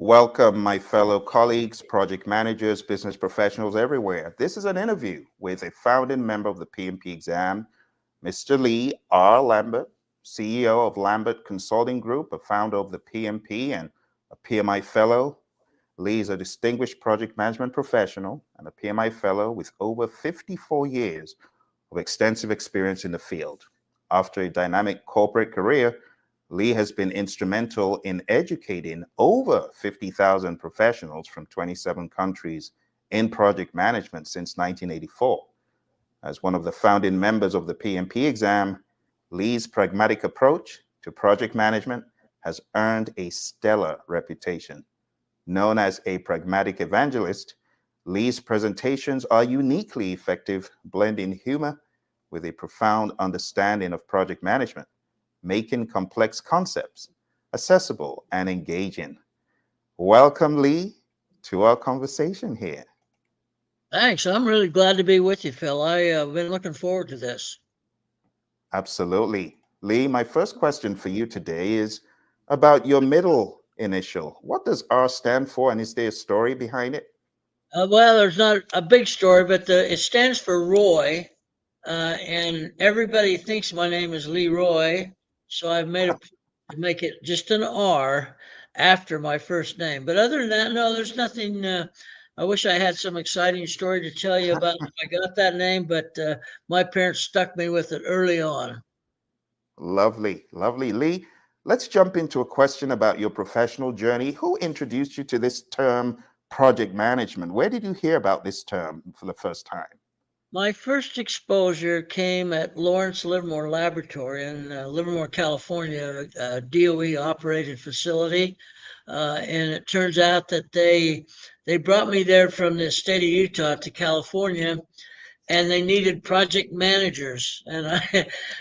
Welcome, my fellow colleagues, project managers, business professionals everywhere. This is an interview with a founding member of the PMP Exam, Mr. Lee R. Lambert, CEO of Lambert Consulting Group, a founder of the PMP and a PMI Fellow. Lee is a distinguished project management professional and a PMI Fellow with over 54 years of extensive experience in the field. After a dynamic corporate career, Lee has been instrumental in educating over 50,000 professionals from 27 countries in project management since 1984. As one of the founding members of the PMP Exam, Lee's pragmatic approach to project management has earned a stellar reputation. Known as a pragmatic evangelist, Lee's presentations are uniquely effective, blending humor with a profound understanding of project management, making complex concepts accessible and engaging. Welcome, Lee, to our conversation here. Thanks. I'm really glad to be with you, Phil. I've been looking forward to this. Absolutely. Lee, my first question for you today is about your middle initial. What does R stand for, and is there a story behind it? Well, there's not a big story, but it stands for Roy, and everybody thinks my name is Leroy, so I've made it to make it just an R after my first name. But other than that, no, there's nothing. I wish I had some exciting story to tell you about how I got that name, but my parents stuck me with it early on. Lovely, lovely. Lee, let's jump into a question about your professional journey. Who introduced you to this term, project management? Where did you hear about this term for the first time? My first exposure came at Lawrence Livermore Laboratory in Livermore, California, a DOE operated facility. And it turns out that they brought me there from the state of Utah to California, and they needed project managers. And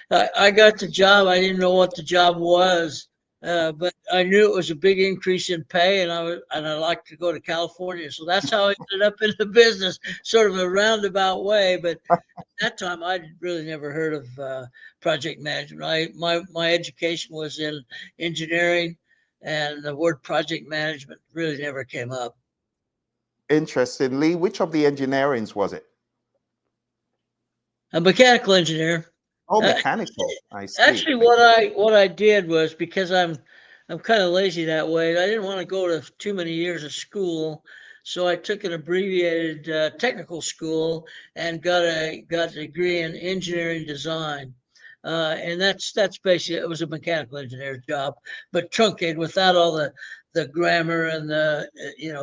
I got the job. I didn't know what the job was, but I knew it was a big increase in pay, and I liked to go to California. So that's how I ended up in the business, sort of a roundabout way. But at that time, I really never heard of project management. My education was in engineering, and the word project management really never came up. Interesting. Lee, which of the engineerings was it? A mechanical engineer. Oh, Uh, mechanical. I see. Actually, what I did was, because I'm kind of lazy that way, I didn't want to go to too many years of school, so I took an abbreviated technical school and got a degree in engineering design. And that's basically, it was a mechanical engineer's job, but truncated without all the grammar and the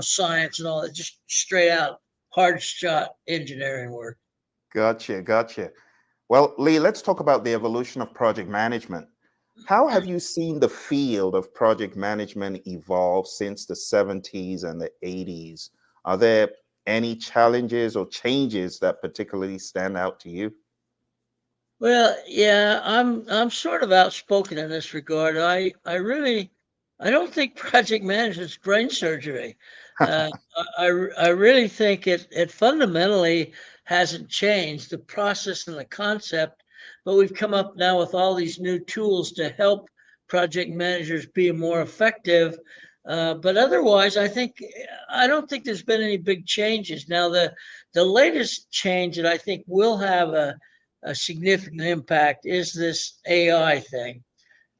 science and all that, just straight out hard shot engineering work. Gotcha, gotcha. Well, Lee, let's talk about the evolution of project management. How have you seen the field of project management evolve since the 70s and the 80s? Are there any challenges or changes that particularly stand out to you? Well, yeah, I'm sort of outspoken in this regard. I don't think project management is brain surgery. Uh, I really think it fundamentally hasn't changed the process and the concept, but we've come up now with all these new tools to help project managers be more effective. But otherwise, I don't think there's been any big changes. Now, the latest change that I think will have a significant impact is this AI thing.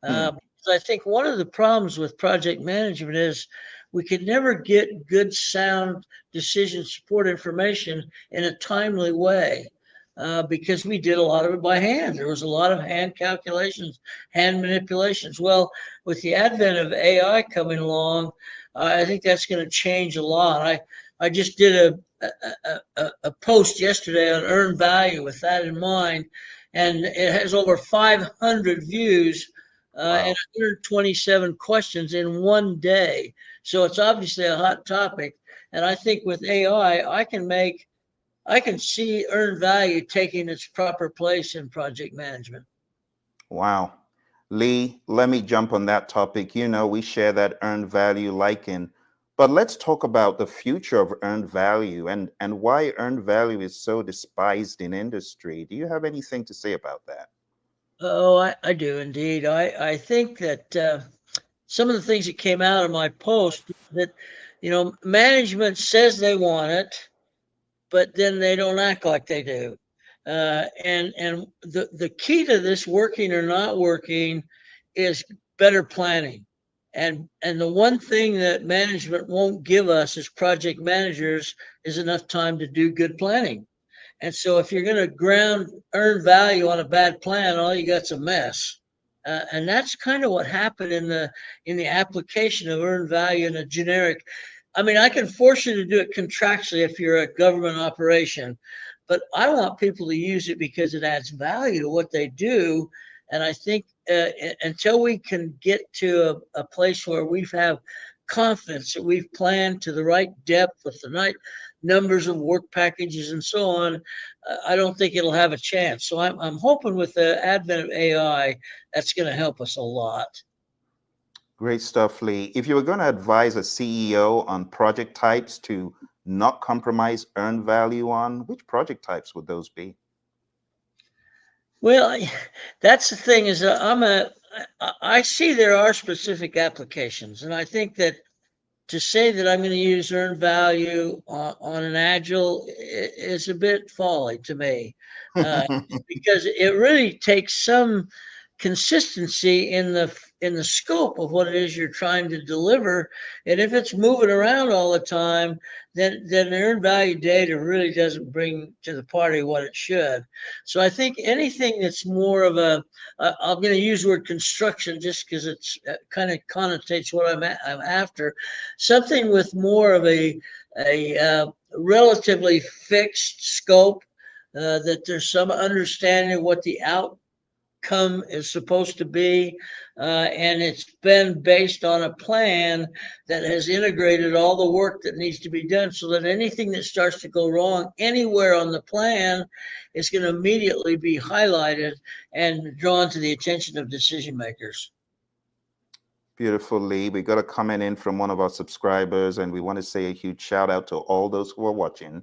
Hmm. I think one of the problems with project management is we could never get good, sound decision support information in a timely way, because we did a lot of it by hand. There was a lot of hand calculations, hand manipulations. Well, with the advent of AI coming along, I think that's going to change a lot. I just did a post yesterday on earned value with that in mind, and it has over 500 views and Wow. 127 questions in one day. So it's obviously a hot topic. And I think with AI, I can see earned value taking its proper place in project management. Wow. Lee, let me jump on that topic. You know, we share that earned value liking, but let's talk about the future of earned value and why earned value is so despised in industry. Do you have anything to say about that? Oh, I do indeed. I think that some of the things that came out of my post that, management says they want it, but then they don't act like they do. And the key to this working or not working is better planning. And the one thing that management won't give us as project managers is enough time to do good planning. And so if you're going to earn value on a bad plan, all you got's a mess. And that's kind of what happened in the application of earned value in a generic. I mean, I can force you to do it contractually if you're a government operation, but I want people to use it because it adds value to what they do. And I think until we can get to a place where we have confidence that we've planned to the right depth with the right numbers of work packages and so on, I don't think it'll have a chance. So I'm hoping with the advent of AI, that's going to help us a lot. Great stuff, Lee. If you were going to advise a CEO on project types to not compromise earned value on, which project types would those be? Well, that's the thing is I see there are specific applications, and I think that to say that I'm going to use earned value on an agile is a bit folly to me, because it really takes some consistency in the scope of what it is you're trying to deliver. And if it's moving around all the time, then the earned value data really doesn't bring to the party what it should. So I think anything that's more of I'm going to use the word construction just because it's kind of connotates what I'm after. Something with more of a relatively fixed scope, that there's some understanding of what the outcome is supposed to be, and it's been based on a plan that has integrated all the work that needs to be done, so that anything that starts to go wrong anywhere on the plan is going to immediately be highlighted and drawn to the attention of decision makers. Beautiful, Lee. We got a comment in from one of our subscribers, and we want to say a huge shout out to all those who are watching.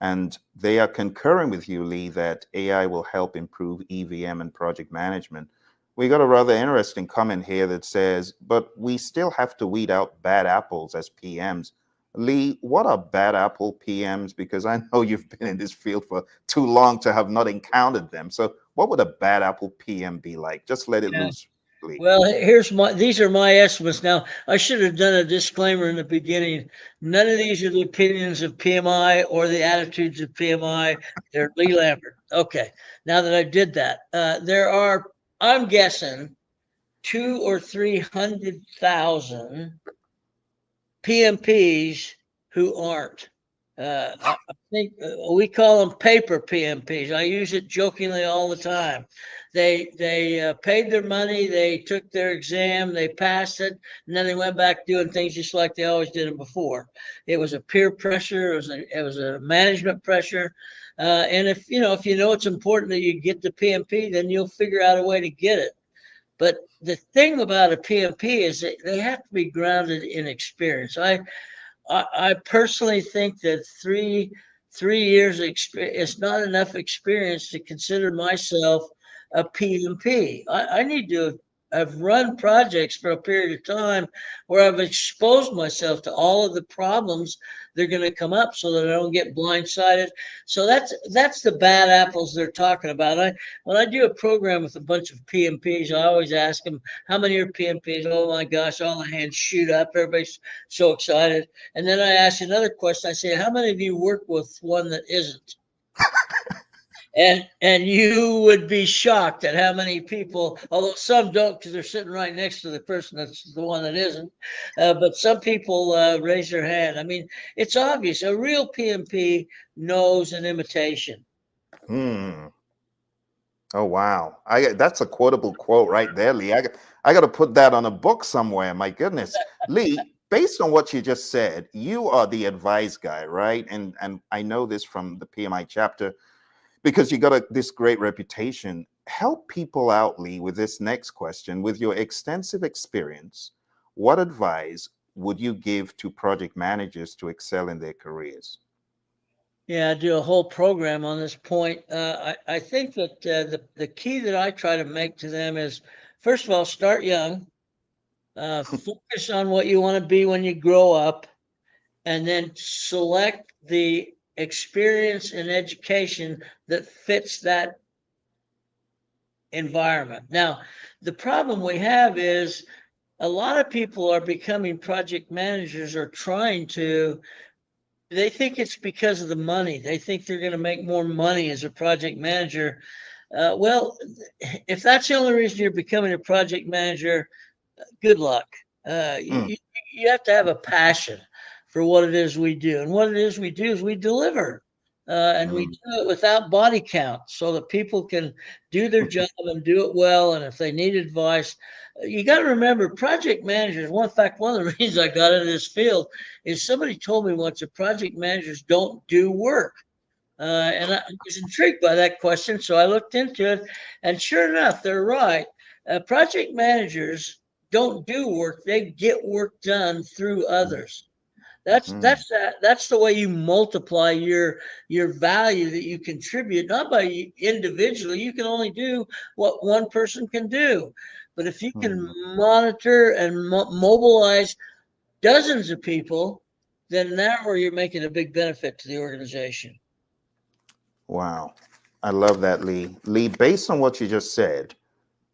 And they are concurring with you, Lee, that AI will help improve EVM and project management. We got a rather interesting comment here that says, but we still have to weed out bad apples as PMs. Lee, what are bad apple PMs? Because I know you've been in this field for too long to have not encountered them. So what would a bad apple PM be like? Just let it loose, Lee. Well, these are my estimates. Now, I should have done a disclaimer in the beginning. None of these are the opinions of PMI or the attitudes of PMI. They're Lee Lambert. Okay. Now that I did that, I'm guessing, 200,000 or 300,000 PMPs who aren't. I think we call them paper PMPs. I use it jokingly all the time. They paid their money, they took their exam, they passed it, and then they went back doing things just like they always did them before. It was a peer pressure, it was a management pressure, and if you know it's important that you get the PMP, then you'll figure out a way to get it. But the thing about a PMP is that they have to be grounded in experience. I personally think that three years is not enough experience to consider myself a PMP. I need to have run projects for a period of time where I've exposed myself to all of the problems they're going to come up, so that I don't get blindsided. So that's the bad apples they're talking about. When I do a program with a bunch of PMPs, I always ask them, how many are PMPs? Oh my gosh, all the hands shoot up. Everybody's so excited. And then I ask another question. I say, how many of you work with one that isn't? And you would be shocked at how many people, although some don't because they're sitting right next to the person that's the one that isn't, but some people raise their hand. I mean, it's obvious. A real PMP knows an imitation. Hmm. Oh wow! That's a quotable quote right there, Lee. I got to put that on a book somewhere. My goodness, Lee. Based on what you just said, you are the advice guy, right? And I know this from the PMI chapter because you got this great reputation. Help people out, Lee, with this next question. With your extensive experience, what advice would you give to project managers to excel in their careers? Yeah, I do a whole program on this point. I think that the key that I try to make to them is, first of all, start young. Focus on what you want to be when you grow up, and then select the experience and education that fits that environment. Now, the problem we have is a lot of people are becoming project managers or trying to. They think it's because of the money. They think they're going to make more money as a project manager. Well, if that's the only reason you're becoming a project manager, good luck. Uh, Mm, you, you have to have a passion for what it is we do. And what it is we do is we deliver. And we mm, do it without body count so that people can do their job and do it well. And if they need advice, you got to remember project managers. One fact, one of the reasons I got into this field is somebody told me once that project managers don't do work. And I was intrigued by that question. So I looked into it. And sure enough, they're right. Project managers don't do work, they get work done through others. mm, That's the way you multiply your value that you contribute, not by individually. You can only do what one person can do. But if you can mm. monitor and mobilize dozens of people, then now where you're making a big benefit to the organization. Wow. I love that, Lee. Lee, based on what you just said,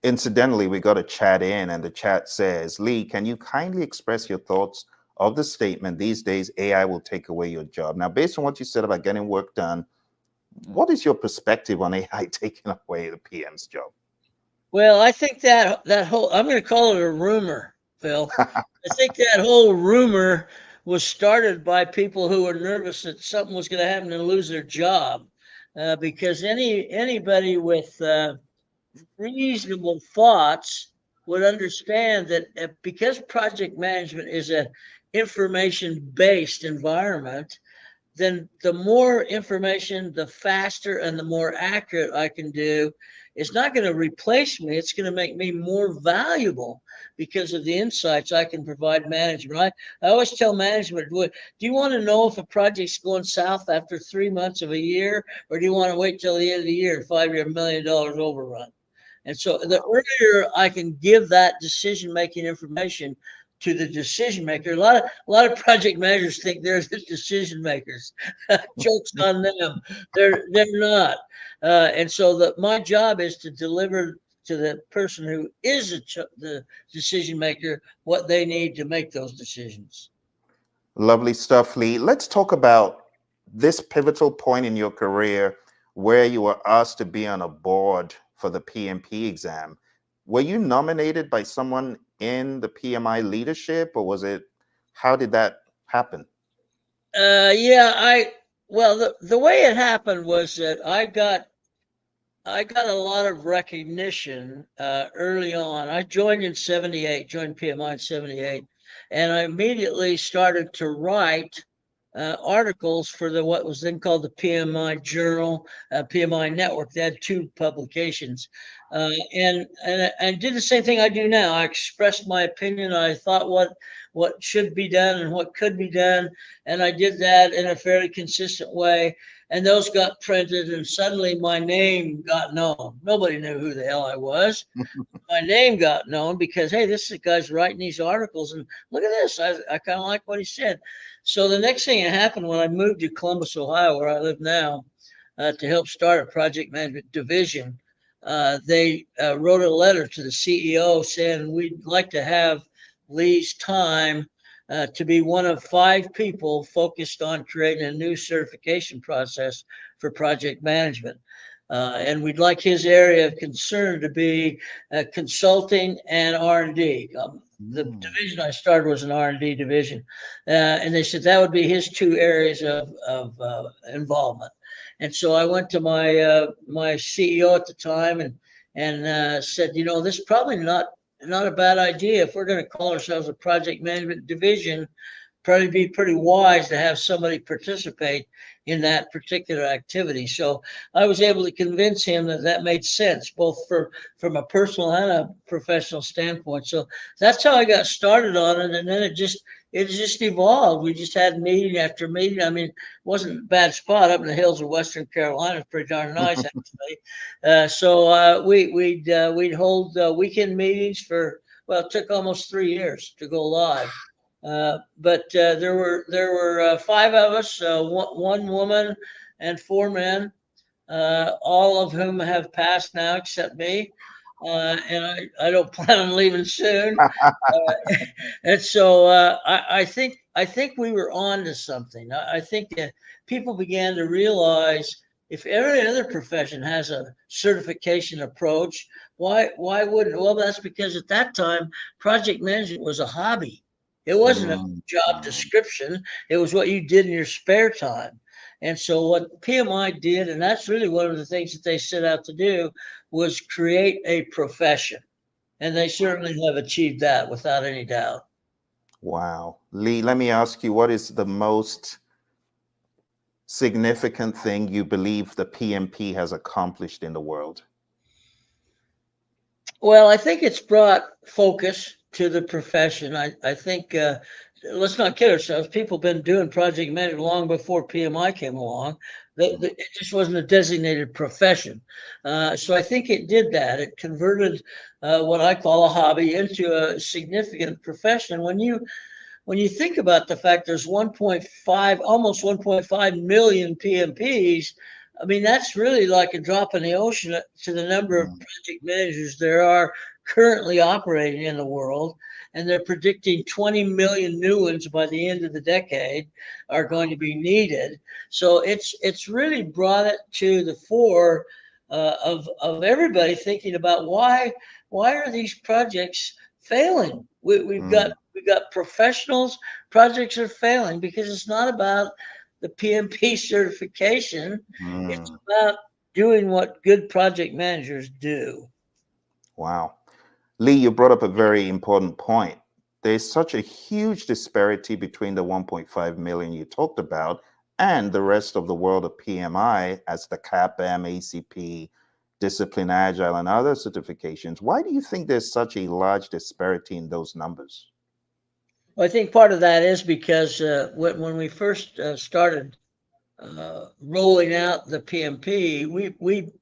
incidentally, we got a chat in, and the chat says, Lee, can you kindly express your thoughts of the statement, these days AI will take away your job? Now, based on what you said about getting work done, what is your perspective on AI taking away the PM's job? Well, I think that whole, I'm going to call it a rumor, Phill. I think that whole rumor was started by people who were nervous that something was going to happen and lose their job, because anybody with reasonable thoughts would understand that because project management is an information based environment, then the more information, the faster and the more accurate I can do. It's not going to replace me. It's going to make me more valuable because of the insights I can provide management. I always tell management, do you want to know if a project's going south after 3 months of a year, or do you want to wait till the end of the year and $5 million overrun? And so the Wow. earlier I can give that decision making information to the decision maker, a lot of project managers think they're the decision makers. Jokes on them. They're not. And so my job is to deliver to the person who is the decision maker what they need to make those decisions. Lovely stuff, Lee. Let's talk about this pivotal point in your career where you were asked to be on a board for the PMP exam. Were you nominated by someone in the PMI leadership, or how did that happen? Yeah, well, the way it happened was that I got a lot of recognition early on. I joined in 78, joined PMI in 78, and I immediately started to write articles for what was then called the PMI Journal, PMI Network. They had two publications. And did the same thing I do now. I expressed my opinion. I thought what should be done and what could be done. And I did that in a fairly consistent way, and those got printed, and suddenly my name got known. Nobody knew who the hell I was. My name got known because, hey, this is guy's writing these articles, and look at this. I kind of like what he said. So the next thing that happened when I moved to Columbus, Ohio, where I live now, to help start a project management division, they wrote a letter to the CEO saying we'd like to have Lee's time to be one of 5 people focused on creating a new certification process for project management. And we'd like his area of concern to be consulting and R&D. The Mm. division I started was an R&D division, and they said that would be his 2 areas of involvement. And so I went to my CEO at the time and said, this is probably not a bad idea if we're going to call ourselves a project management division. Probably be pretty wise to have somebody participate in that particular activity. So I was able to convince him that made sense, both from a personal and a professional standpoint. So that's how I got started on it, and then it just evolved. We just had meeting after meeting. I mean, it wasn't a bad spot up in the hills of Western Carolina. It's pretty darn nice, actually. So we'd hold weekend meetings for Well, it took almost 3 years to go live. But there were five of us, one woman and four men, all of whom have passed now except me. And I don't plan on leaving soon. And so I think we were on to something. I think people began to realize if every other profession has a certification approach, why wouldn't? Well, that's because at that time project management was a hobby. It wasn't a Mm, job description. It was what you did in your spare time. And so what PMI did, and that's really one of the things that they set out to do, was create a profession. And they certainly have achieved that without any doubt. wow. Lee, let me ask you, what is the most significant thing you believe the PMP has accomplished in the world? Well, I think it's brought focus to the profession. I think, let's not kid ourselves, people have been doing project management long before PMI came along. It just wasn't a designated profession. So I think it did that. It converted what I call a hobby into a significant profession. When you think about the fact there's 1.5, almost 1.5 million PMPs, I mean, that's really like a drop in the ocean to the number of Mm, project managers there are currently operating in the world. And they're predicting 20 million new ones by the end of the decade are going to be needed. So it's really brought it to the fore of everybody thinking about why are these projects failing? mm, We've got professionals. Projects are failing because it's not about the PMP certification. It's mm. about doing what good project managers do. Wow. Lee, you brought up a very important point. There's such a huge disparity between the 1.5 million you talked about and the rest of the world of PMI as the CAPM, ACP, Discipline Agile, and other certifications. Why do you think there's such a large disparity in those numbers? Well, I think part of that is because when we first started rolling out the PMP,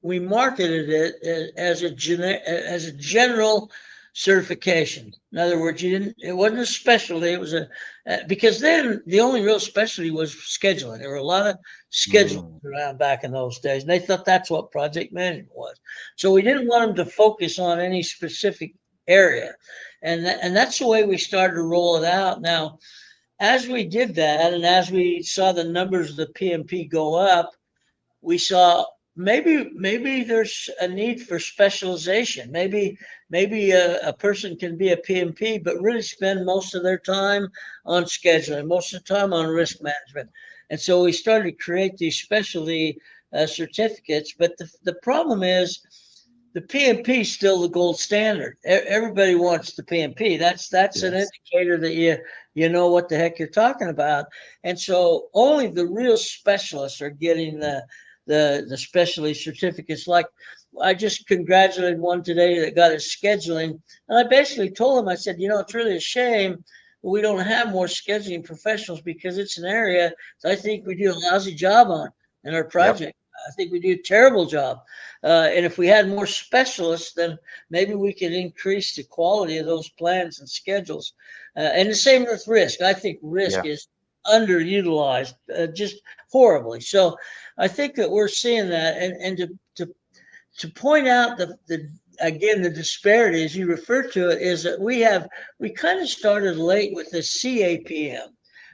we marketed it as as a general certification. In other words, you didn't. It wasn't a specialty. It was a because then the only real specialty was scheduling. There were a lot of schedules Mm, around back in those days, and they thought that's what project management was. So we didn't want them to focus on any specific area, and that's the way we started to roll it out. Now, as we did that, and as we saw the numbers of the PMP go up, we saw maybe there's a need for specialization. Maybe a person can be a PMP, but really spend most of their time on scheduling, most of the time on risk management. And so we started to create these specialty certificates. But the problem is the PMP is still the gold standard. Everybody wants the PMP. That's an yes. indicator that you know what the heck you're talking about. And so only the real specialists are getting the specialty certificates. Like I just congratulated one today that got his scheduling, and I basically told him, I said, it's really a shame we don't have more scheduling professionals because it's an area that I think we do a lousy job on in our Yep. project. I think we do a terrible job. And if we had more specialists, then maybe we could increase the quality of those plans and schedules. And the same with risk. I think risk Yeah. is underutilized just horribly. So I think that we're seeing that. And to point out the again the disparity as you refer to it is that we kind of started late with the CAPM,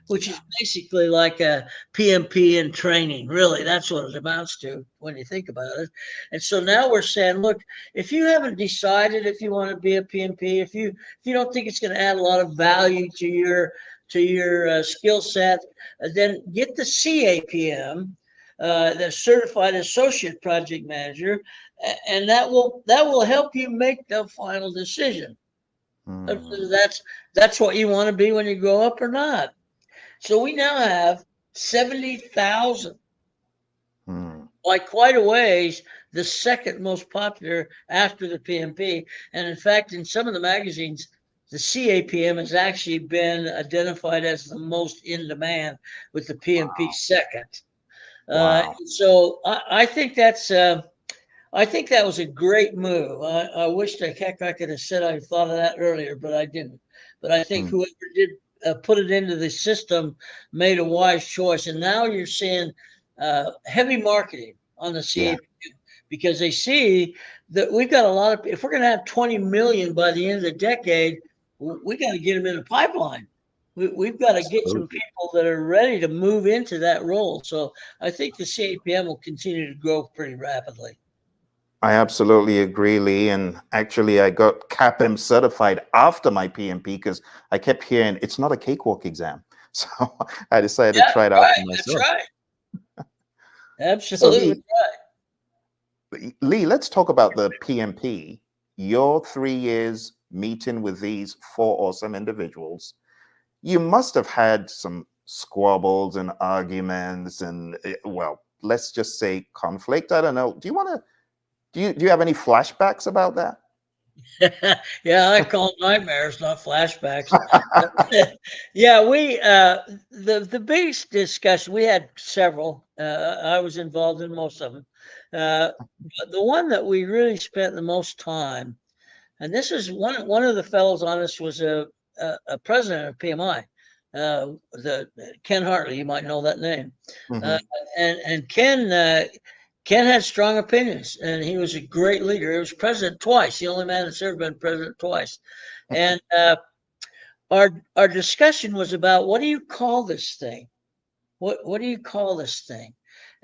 which is basically like a PMP in training. Really, that's what it amounts to when you think about it. And so now we're saying, look, if you haven't decided if you want to be a PMP, if you don't think it's going to add a lot of value to your skill set, then get the CAPM, the Certified Associate Project Manager, and that will help you make the final decision. Mm, That's what you want to be when you grow up or not. So we now have 70,000, mm. by quite a ways, the second most popular after the PMP. And in fact, in some of the magazines, the CAPM has actually been identified as the most in demand, with the PMP second. Wow. So I think that's I think that was a great move. I wish the heck I could have said I thought of that earlier, but I didn't. But I think Hmm. whoever did put it into the system made a wise choice. And now you're seeing heavy marketing on the Yeah, CAP because they see that we've got a lot of, if we're going to have 20 million by the end of the decade, we got to get them in the pipeline. We've got to get some absolutely. people that are ready to move into that role. So I think the CAPM will continue to grow pretty rapidly. I absolutely agree, Lee. And actually, I got CAPM certified after my PMP because I kept hearing it's not a cakewalk exam. So I decided to Yeah, try it out right. for That's myself. right. So, Absolutely Lee, right. Let's talk about the PMP. Your 3 years meeting with these four awesome individuals, you must have had some squabbles and arguments and, well, let's just say conflict. I don't know. Do you want to? Do you have any flashbacks about that? Yeah, I call them nightmares, not flashbacks. Yeah, we the biggest discussion we had several. I was involved in most of them. But the one that we really spent the most time, and this is one of the fellows on this was a president of PMI, the Ken Hartley. You might know that name. Uh, Hmm. and Ken had strong opinions, and he was a great leader. He was president twice, the only man that's ever been president twice. And our discussion was about what do you call this thing? What do you call this thing?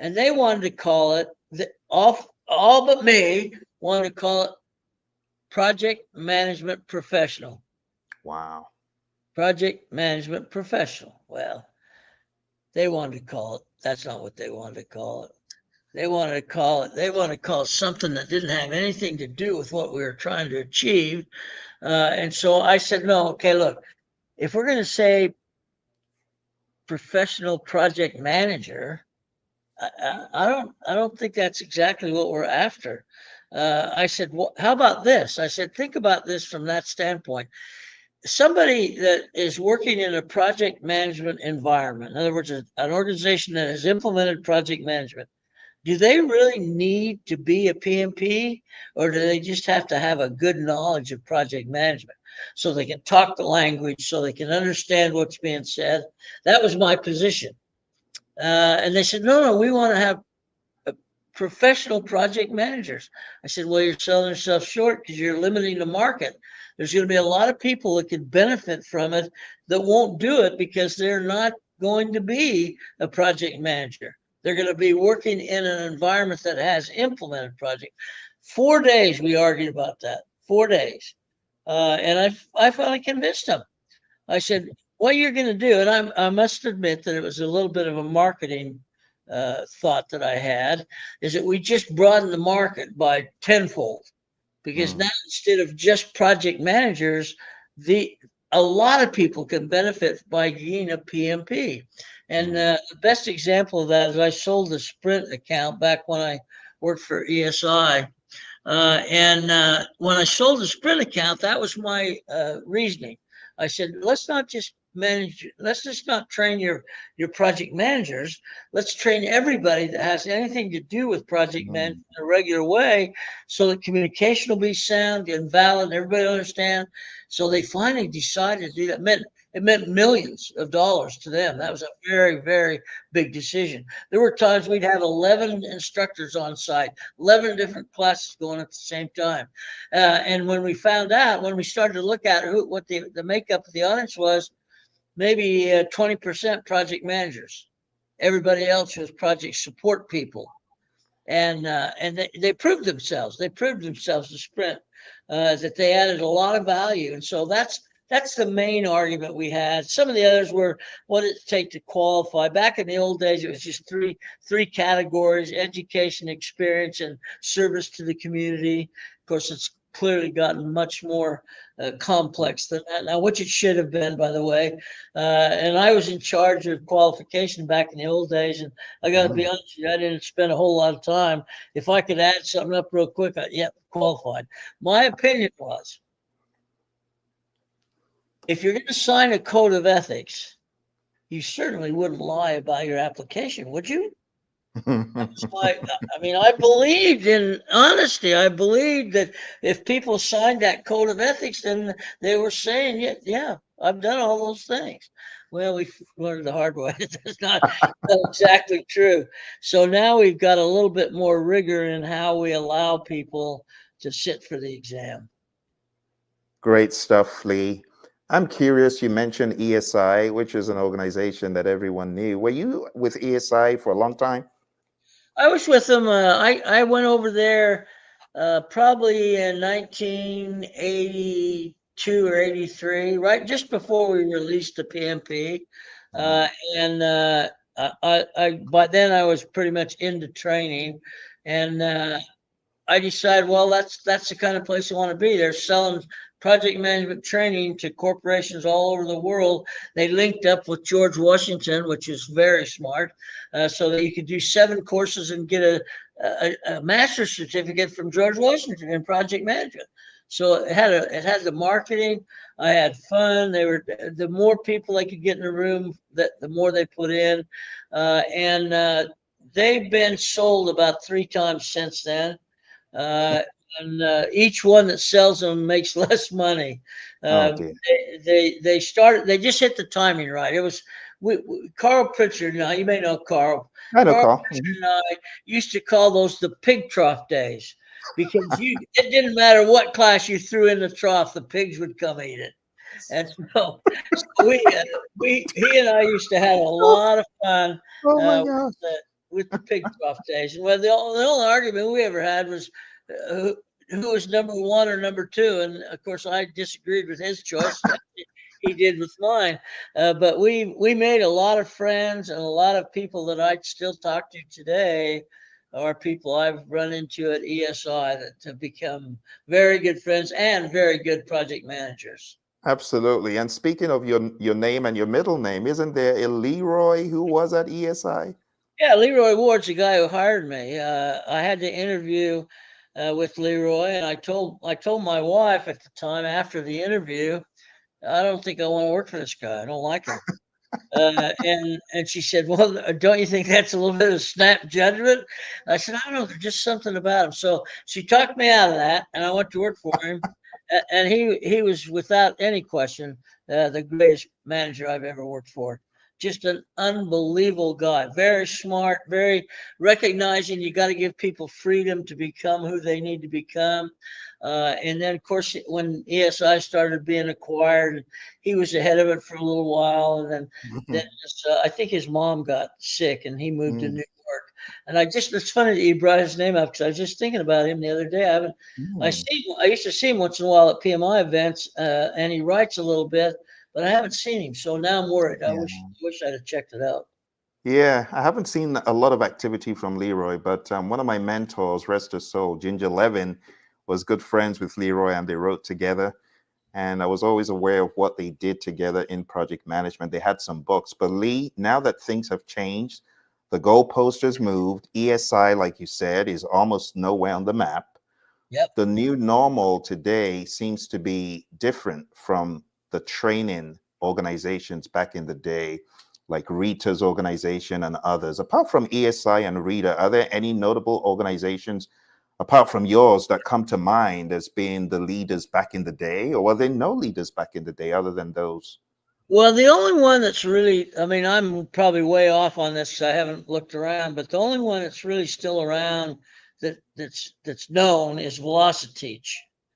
And they wanted to call it all but me wanted to call it project management professional. Wow. Project management professional. Well, they wanted to call it. That's not what they wanted to call it. They wanted to call it something that didn't have anything to do with what we were trying to achieve. And so I said, no, okay, look, if we're going to say professional project manager, I don't think that's exactly what we're after. I said, well, how about this? I said, think about this from that standpoint. Somebody that is working in a project management environment, in other words, an organization that has implemented project management, do they really need to be a PMP or do they just have to have a good knowledge of project management so they can talk the language, so they can understand what's being said? That was my position. And they said, no, we want to have professional project managers. I said, well, you're selling yourself short because you're limiting the market. There's going to be a lot of people that could benefit from it that won't do it because they're not going to be a project manager. They're going to be working in an environment that has implemented project. 4 days we argued about that. 4 days. And I finally convinced them. I said, what you're going to do, and I must admit that it was a little bit of a marketing thought that I had, is that we just broadened the market by tenfold because now Mm. instead of just project managers, the a lot of people can benefit by being a PMP. And Mm. the best example of that is I sold the Sprint account back when I worked for ESI. And when I sold the Sprint account, that was my reasoning. I said, let's just not train your project managers. Let's train everybody that has anything to do with project Mm. management in a regular way so that communication will be sound and valid and everybody will understand. So they finally decided to do that. It meant millions of dollars to them. That was a very, very big decision. There were times we'd have 11 instructors on site, 11 different classes going at the same time. And when we found out, when we started to look at what the makeup of the audience was, maybe 20% project managers. Everybody else was project support people. And they proved themselves. They proved themselves to Sprint that they added a lot of value. And so that's the main argument we had. Some of the others were what it take to qualify. Back in the old days, it was just three categories: education, experience, and service to the community. Of course, it's clearly gotten much more complex than that now, which it should have been, by the way. And I was in charge of qualification back in the old days, and I got to be Mm. honest with you, I didn't spend a whole lot of time. If I could add something up real quick, qualified. My opinion was if you're going to sign a code of ethics, you certainly wouldn't lie about your application, would you? I mean, I believed in honesty. I believed that if people signed that code of ethics, then they were saying, yeah, yeah, I've done all those things. Well, we learned the hard way. That's not exactly true. So now we've got a little bit more rigor in how we allow people to sit for the exam. Great stuff, Lee. I'm curious, you mentioned ESI, which is an organization that everyone knew. Were you with ESI for a long time? I was with them. I went over there probably in 1982 or 83, right just before we released the PMP. Uh, Wow. and by then I was pretty much into training, and I decided, well, that's the kind of place I want to be. They're selling project management training to corporations all over the world. They linked up with George Washington, which is very smart, so that you could do 7 courses and get a master's certificate from George Washington in project management. So it had the marketing. I had fun. They were the more people they could get in the room, that the more they put in, and they've been sold about 3 times since then, uh, and each one that sells them makes less money. Oh Uh, dear. they started. They just hit the timing right. It was Carl Pritchard. Now you may know Carl. I know, Carl Carl. Pritchard and I used to call those the pig trough days, because it didn't matter what class you threw in the trough, the pigs would come eat it. And so we he and I used to have a lot of fun Oh my uh, gosh. with the pig trough days. And well, the only argument we ever had was who was number one or number two. And of course, I disagreed with his choice. He did with mine. But we made a lot of friends, and a lot of people that I still talk to today are people I've run into at ESI that have become very good friends and very good project managers. Absolutely. And speaking of your name and your middle name, isn't there a Leroy who was at ESI? Yeah, Leroy Ward's the guy who hired me. I had to interview with Leroy, and I told my wife at the time after the interview, I don't think I want to work for this guy. I don't like him. And she said, "Well, don't you think that's a little bit of snap judgment?" I said, "I don't know. There's just something about him." So she talked me out of that, and I went to work for him. And he was without any question the greatest manager I've ever worked for. Just an unbelievable guy, very smart, very recognizing you got to give people freedom to become who they need to become. And then, of course, when ESI started being acquired, he was ahead of it for a little while, and then I think his mom got sick, and he moved to New Mm, York. And it's funny that you brought his name up, because I was just thinking about him the other day. mm. I used to see him once in a while at PMI events, and he writes a little bit, but I haven't seen him. So now I'm worried. I Yeah. wish I'd have checked it out. Yeah, I haven't seen a lot of activity from Leroy, but one of my mentors, rest his soul, Ginger Levin, was good friends with Leroy and they wrote together. And I was always aware of what they did together in project management. They had some books. But Lee, now that things have changed, the goalpost moved. ESI, like you said, is almost nowhere on the map. Yep. The new normal today seems to be different from the training organizations back in the day, like Rita's organization and others. Apart from ESI and Rita, are there any notable organizations apart from yours that come to mind as being the leaders back in the day, or were there no leaders back in the day other than those? Well, the only one that's really, I mean, I'm probably way off on this 'cause I haven't looked around, but the only one that's really still around that's known is Velociteach.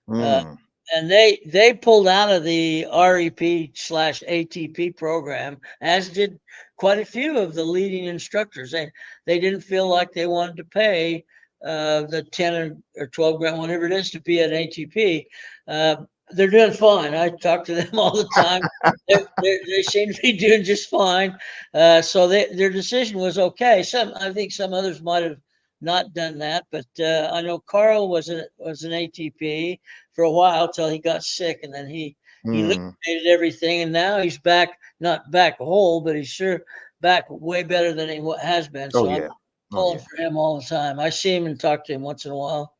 Uh, Hmm. and they pulled out of the REP/ATP program, as did quite a few of the leading instructors. They didn't feel like they wanted to pay the 10 or 12 grand, whatever it is, to be an ATP. They're doing fine. I talk to them all the time. They seem to be doing just fine. So their decision was okay. I think some others might have not done that, but I know Carl was an ATP for a while till he got sick, and then he Hmm. liquidated everything, and now he's back, not back whole, but he's sure back way better than he has been. Oh So I'm yeah. Oh pulling yeah. for him all the time. I see him and talk to him once in a while.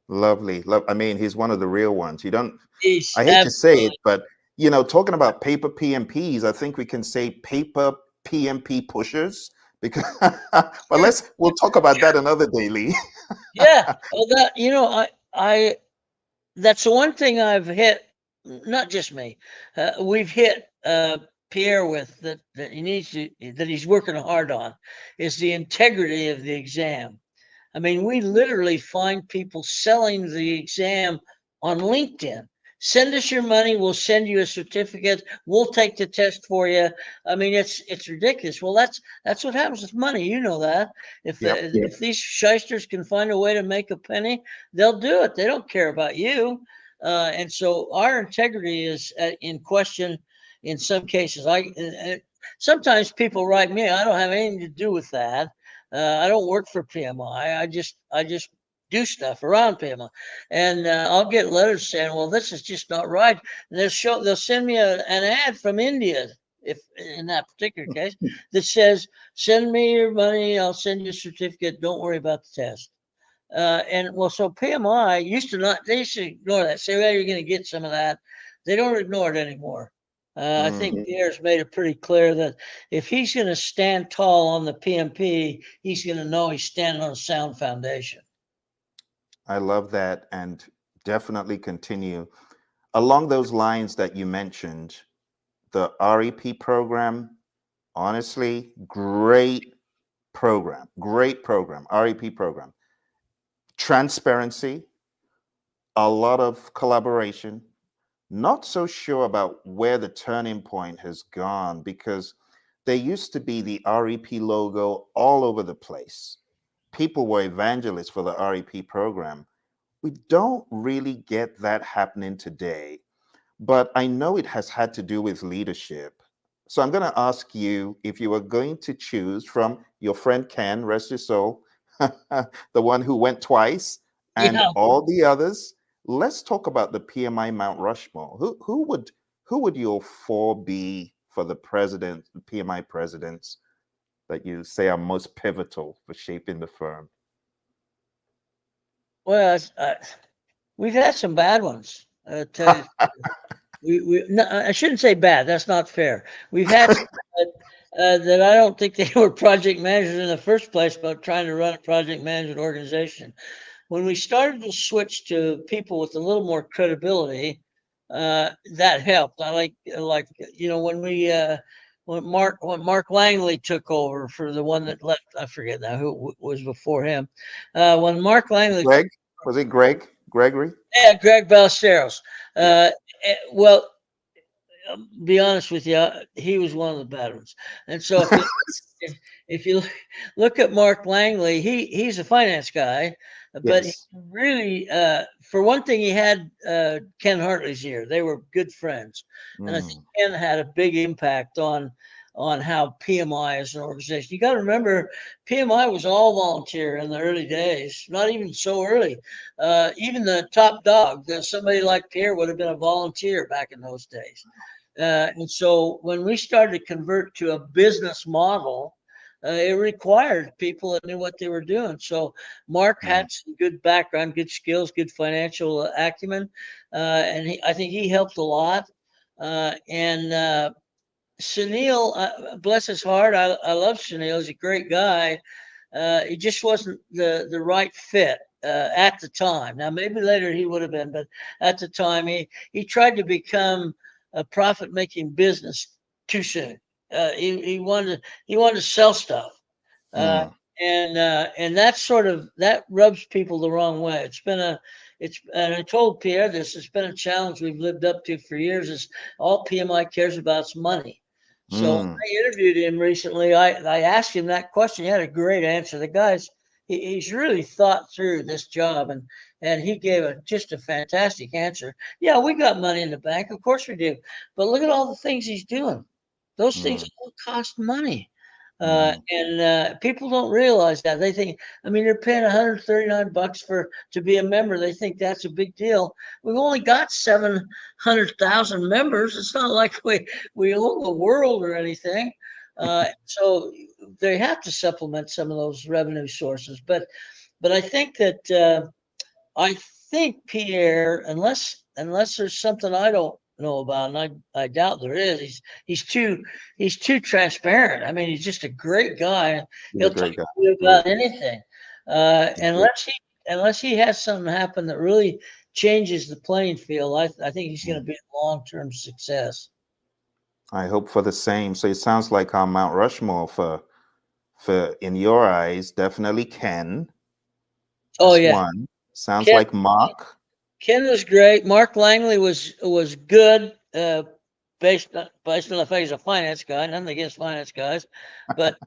Lovely. I mean, he's one of the real ones. You don't, He's I hate to say it, absolutely. but talking about paper PMPs, I think we can say paper PMP pushers Because, but we'll talk about that another day, Lee. Yeah. Well, I that's the one thing I've hit, not just me, we've hit Pierre with that he needs to, that he's working hard on, is the integrity of the exam. I mean, we literally find people selling the exam on LinkedIn. Send us your money. We'll send you a certificate. We'll take the test for you. I mean, it's ridiculous. Well, that's what happens with money. You know that. Yep. If these shysters can find a way to make a penny, they'll do it. They don't care about you. And so our integrity is in question in some cases. Sometimes people write me. I don't have anything to do with that. I don't work for PMI. I just do stuff around PMI, and I'll get letters saying, "Well, this is just not right." And they'll send me an ad from India, if in that particular case, that says, "Send me your money. I'll send you a certificate. Don't worry about the test." And well, so PMI used to not. They used to ignore that. Say, "Well, you're going to get some of that." They don't ignore it anymore. I think Pierre's made it pretty clear that if he's going to stand tall on the PMP, he's going to know he's standing on a sound foundation. I love that, and definitely continue along those lines that you mentioned. The REP program, honestly, great program, REP program. Transparency, a lot of collaboration. Not so sure about where the turning point has gone, because there used to be the REP logo all over the place. People were evangelists for the REP program. We don't really get that happening today, but I know it has had to do with leadership. So I'm going to ask you, if you were going to choose from your friend Ken, rest his soul, the one who went twice, and Yeah. all the others, let's talk about the PMI Mount Rushmore. Who would your four be for the president, the PMI presidents that you say are most pivotal for shaping the firm? Well, we've had some bad ones. Tell you, no, I shouldn't say bad. That's not fair. We've had some that I don't think they were project managers in the first place, but trying to run a project management organization. When we started to switch to people with a little more credibility, that helped. I like when Mark Langley took over for the one that left. I forget now who was before him. When Mark Langley, Greg? Was it Greg? Gregory? yeah, Greg Ballesteros. Yeah. Well, be honest with you, he was one of the bad ones. And so if you look at Mark Langley, he's a finance guy, but he Yes. really, for one thing, he had Ken Hartley's ear. They were good friends, and I think Mm, Ken had a big impact on how PMI as an organization. You got to remember, PMI was all volunteer in the early days. Not even so early. Even the top dog, somebody like Pierre, would have been a volunteer back in those days. And so when we started to convert to a business model, it required people that knew what they were doing. So Mark mm, had some good background, good skills, good financial acumen, and I think he helped a lot. And Sunil, bless his heart, I love Sunil. He's a great guy. He just wasn't the right fit at the time. Now maybe later he would have been, but at the time he tried to become a profit making business too soon. He wanted to sell stuff, uh, mm, and that rubs people the wrong way. And I told Pierre this. It's been a challenge we've lived up to for years. Is all PMI cares about is money. So mm, I interviewed him recently. I asked him that question. He had a great answer. The guy's he's really thought through this job, and he gave just a fantastic answer. Yeah, we got money in the bank, of course we do, but look at all the things he's doing. Those things mm, all cost money. mm, And people don't realize that. They think, I mean, they're paying $139 to be a member. They think that's a big deal. We've only got 700,000 members. It's not like we own the world or anything. So they have to supplement some of those revenue sources. But I think that I think Pierre, unless there's something I don't know about, and I doubt there is. He's too transparent. I mean, he's just a great guy. He's a He'll talk great to guy. you Agree. about anything, Agree. unless he has something happen that really changes the playing field. I think he's going Mm. to be a long-term success. I hope for the same. So it sounds like our Mount Rushmore for in your eyes, definitely Ken. Oh That's yeah, one. Sounds Ken like Mark. Ken was great. Mark Langley was good. Based on the fact he's a finance guy, nothing against finance guys, but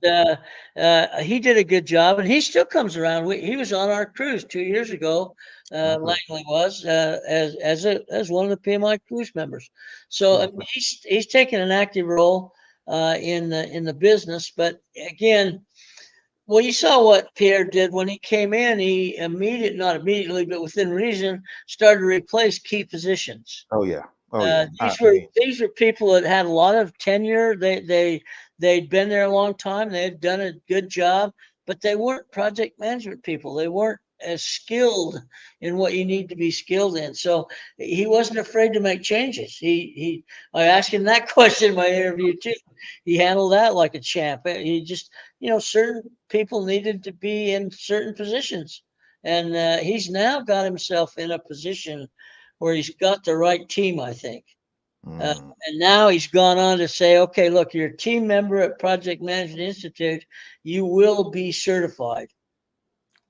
he did a good job, and he still comes around. He was on our cruise 2 years ago. Okay. Langley was as one of the PMI cruise members. So I mean, Okay. he's taken an active role in the business. But again, well, you saw what Pierre did when he came in. He not immediately, but within reason, started to replace key positions. Oh yeah. Oh yeah. These were people that had a lot of tenure. They'd been there a long time. They had done a good job, but they weren't project management people. They weren't as skilled in what you need to be skilled in. So he wasn't afraid to make changes. I asked him that question in my interview too. He handled that like a champ. He just, certain people needed to be in certain positions, and he's now got himself in a position where he's got the right team, I think. Mm. And now he's gone on to say, okay, look, you're a team member at Project Management Institute. You will be certified.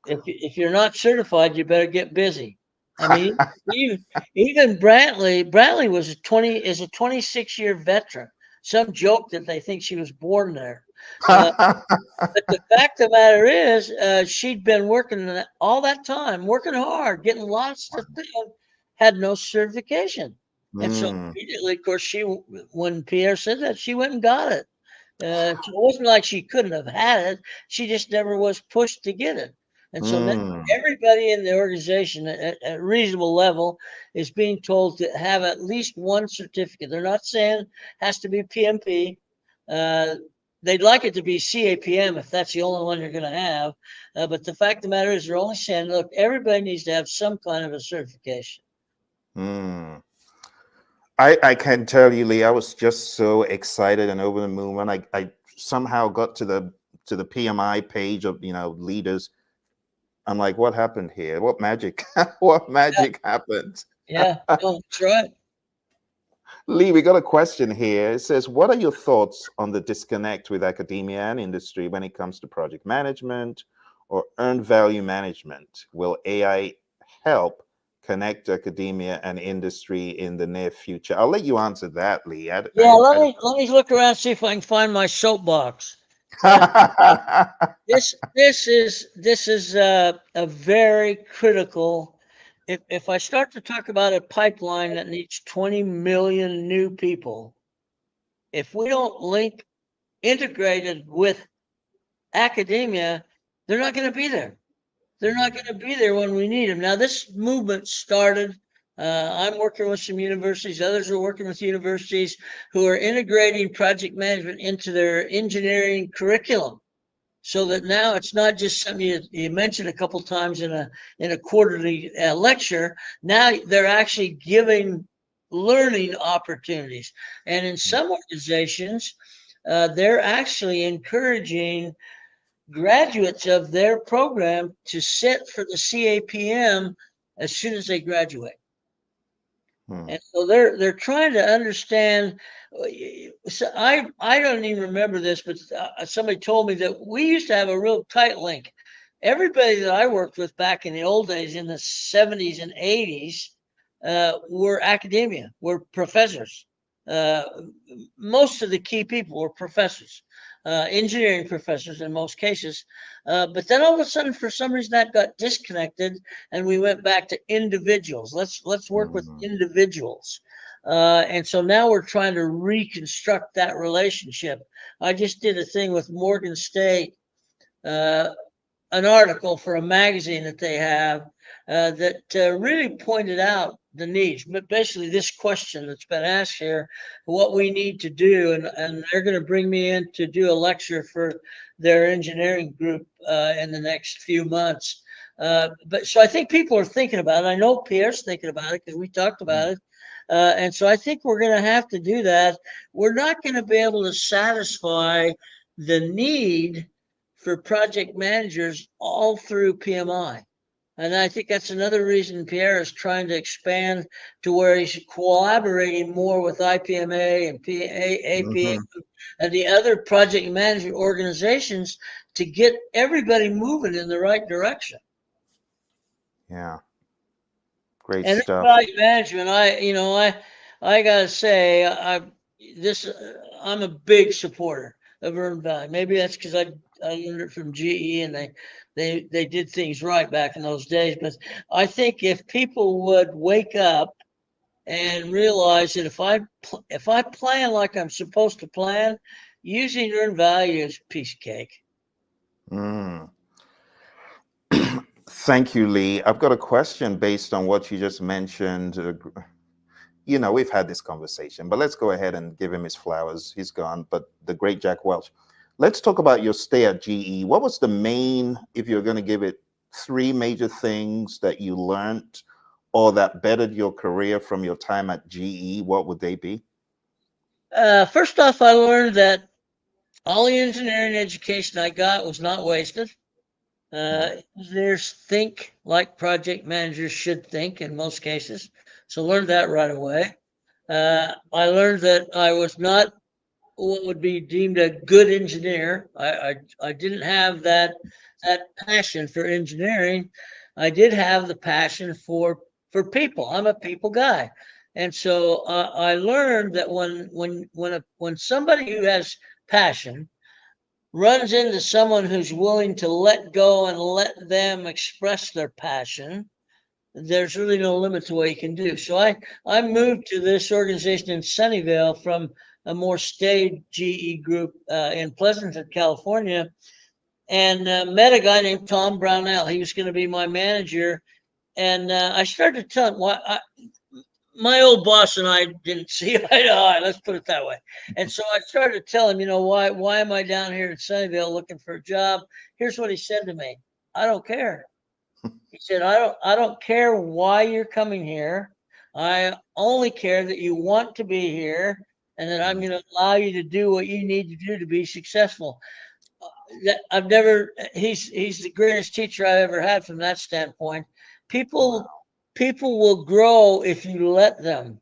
If you're not certified, you better get busy. I mean, even Brantley is a 26-year veteran. Some joke that they think she was born there. Uh, but the fact of the matter is, she'd been working all that time, working hard, getting lots of things, had no certification. And so Mm. immediately, of course, when Pierre said that, she went and got it. So it wasn't like she couldn't have had it. She just never was pushed to get it. And so now Mm. everybody in the organization at a reasonable level is being told to have at least one certificate. They're not saying it has to be PMP. Uh, they'd like it to be CAPM if that's the only one you're going to have. But the fact of the matter is, they're only saying, look, everybody needs to have some kind of a certification. Mm. I can tell you, Lee, I was just so excited and over the moon when I somehow got to the PMI page of leaders. I'm like, what happened here? What magic? What Yeah, magic happened? yeah, no, that's right. Lee, we got a question here. It says, what are your thoughts on the disconnect with academia and industry when it comes to project management or earned value management? Will AI help connect academia and industry in the near future? I'll let you answer that, Lee. Yeah, let me look around, see if I can find my soapbox. Uh, this is a very critical. If I start to talk about a pipeline that needs 20 million new people, if we don't link integrated with academia, they're not going to be there. They're not going to be there when we need them. Now, this movement started. I'm working with some universities. Others are working with universities who are integrating project management into their engineering curriculum, so that now it's not just something you mentioned a couple times in a quarterly lecture. Now they're actually giving learning opportunities, and in some organizations, they're actually encouraging graduates of their program to sit for the CAPM as soon as they graduate. Hmm. And so they're trying to understand. So I don't even remember this, but somebody told me that we used to have a real tight link. Everybody that I worked with back in the old days, in the 70s and 80s, were academia, were professors. Uh, Most of the key people were professors, engineering professors in most cases. But then all of a sudden, for some reason, that got disconnected, and we went back to individuals. Let's work with Hmm. individuals. And so now we're trying to reconstruct that relationship. I just did a thing with Morgan State, uh, an article for a magazine that they have, that really pointed out the needs, but basically this question that's been asked here, what we need to do, and they're going to bring me in to do a lecture for their engineering group in the next few months. But so I think people are thinking about it. I know Pierre's thinking about it because we talked about it. And so I think we're going to have to do that. We're not going to be able to satisfy the need for project managers all through PMI. And I think that's another reason Pierre is trying to expand to where he's collaborating more with IPMA and APA Hmm. and the other project management organizations to get everybody moving in the right direction. Yeah, great And stuff. project management, I gotta say, I'm a big supporter of earned value. Maybe that's because I learned it from GE, and they did things right back in those days. But I think if people would wake up and realize that if I plan like I'm supposed to plan, using earned value is a piece of cake. Mm. Thank you, Lee. I've got a question based on what you just mentioned. We've had this conversation, but let's go ahead and give him his flowers. He's gone, but the great Jack Welch. Let's talk about your stay at GE. What was the main, if you're going to give it three major things that you learned or that bettered your career from your time at GE, what would they be? First off, I learned that all the engineering education I got was not wasted. Mm. Engineers think like project managers should think in most cases. So learned that right away. I learned that I was not what would be deemed a good engineer. I didn't have that passion for engineering. I did have the passion for people. I'm a people guy, and so I learned that when somebody who has passion runs into someone who's willing to let go and let them express their passion, there's really no limit to what you can do. So I moved to this organization in Sunnyvale from a more staid GE group in Pleasanton, California, and met a guy named Tom Brownell. He was going to be my manager, and I started to tell him my old boss and I didn't see eye to eye. Let's put it that way. And so I started to tell him, why am I down here in Sunnyvale looking for a job? Here's what he said to me: I don't care. He said, I don't care why you're coming here. I only care that you want to be here and that I'm Mm. going to allow you to do what you need to do to be successful. I've never he's the greatest teacher I ever had from that standpoint. People Wow. people will grow if you let them.